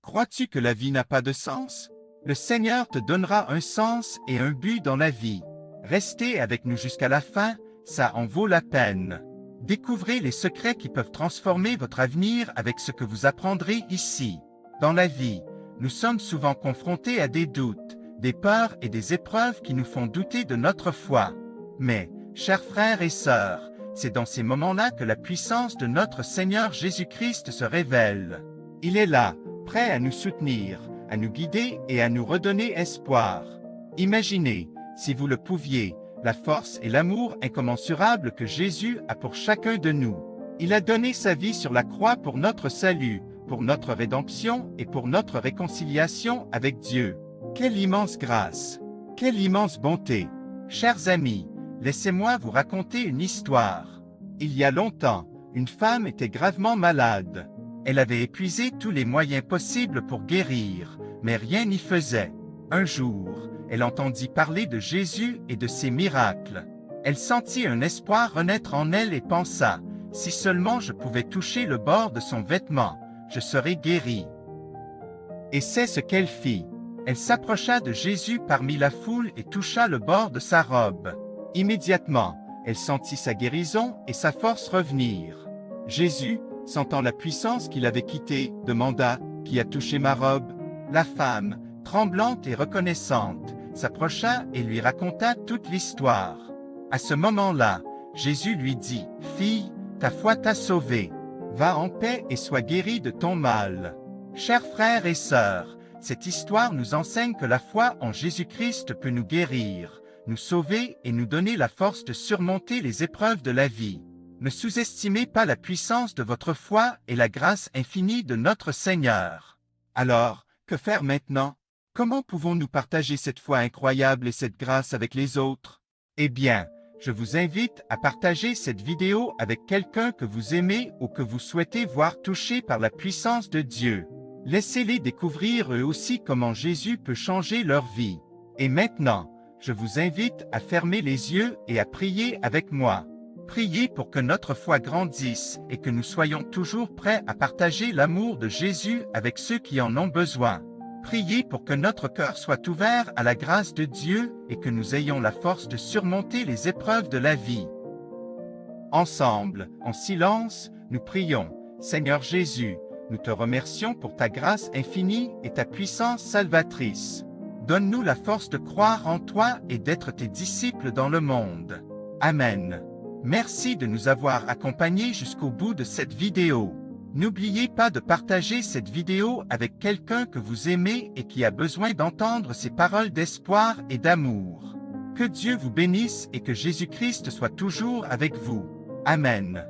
Crois-tu que la vie n'a pas de sens? Le Seigneur te donnera un sens et un but dans la vie. Restez avec nous jusqu'à la fin, ça en vaut la peine. Découvrez les secrets qui peuvent transformer votre avenir avec ce que vous apprendrez ici. Dans la vie, nous sommes souvent confrontés à des doutes, des peurs et des épreuves qui nous font douter de notre foi. Mais, chers frères et sœurs, c'est dans ces moments-là que la puissance de notre Seigneur Jésus-Christ se révèle. Il est là, prêt à nous soutenir, à nous guider et à nous redonner espoir. Imaginez, si vous le pouviez, la force et l'amour incommensurables que Jésus a pour chacun de nous. Il a donné sa vie sur la croix pour notre salut, pour notre rédemption et pour notre réconciliation avec Dieu. Quelle immense grâce! Quelle immense bonté! Chers amis, laissez-moi vous raconter une histoire. Il y a longtemps, une femme était gravement malade. Elle avait épuisé tous les moyens possibles pour guérir, mais rien n'y faisait. Un jour, elle entendit parler de Jésus et de ses miracles. Elle sentit un espoir renaître en elle et pensa, « Si seulement je pouvais toucher le bord de son vêtement, je serais guérie. » Et c'est ce qu'elle fit. Elle s'approcha de Jésus parmi la foule et toucha le bord de sa robe. Immédiatement, elle sentit sa guérison et sa force revenir. Jésus, sentant la puissance qu'il avait quittée, demanda, « Qui a touché ma robe ?» La femme, tremblante et reconnaissante, s'approcha et lui raconta toute l'histoire. À ce moment-là, Jésus lui dit, « Fille, ta foi t'a sauvée. Va en paix et sois guérie de ton mal. » Chers frères et sœurs, cette histoire nous enseigne que la foi en Jésus-Christ peut nous guérir, nous sauver et nous donner la force de surmonter les épreuves de la vie. Ne sous-estimez pas la puissance de votre foi et la grâce infinie de notre Seigneur. Alors, que faire maintenant? Comment pouvons-nous partager cette foi incroyable et cette grâce avec les autres? Eh bien, je vous invite à partager cette vidéo avec quelqu'un que vous aimez ou que vous souhaitez voir touché par la puissance de Dieu. Laissez-les découvrir eux aussi comment Jésus peut changer leur vie. Et maintenant, je vous invite à fermer les yeux et à prier avec moi. Priez pour que notre foi grandisse et que nous soyons toujours prêts à partager l'amour de Jésus avec ceux qui en ont besoin. Priez pour que notre cœur soit ouvert à la grâce de Dieu et que nous ayons la force de surmonter les épreuves de la vie. Ensemble, en silence, nous prions. Seigneur Jésus, nous te remercions pour ta grâce infinie et ta puissance salvatrice. Donne-nous la force de croire en toi et d'être tes disciples dans le monde. Amen. Merci de nous avoir accompagnés jusqu'au bout de cette vidéo. N'oubliez pas de partager cette vidéo avec quelqu'un que vous aimez et qui a besoin d'entendre ces paroles d'espoir et d'amour. Que Dieu vous bénisse et que Jésus-Christ soit toujours avec vous. Amen.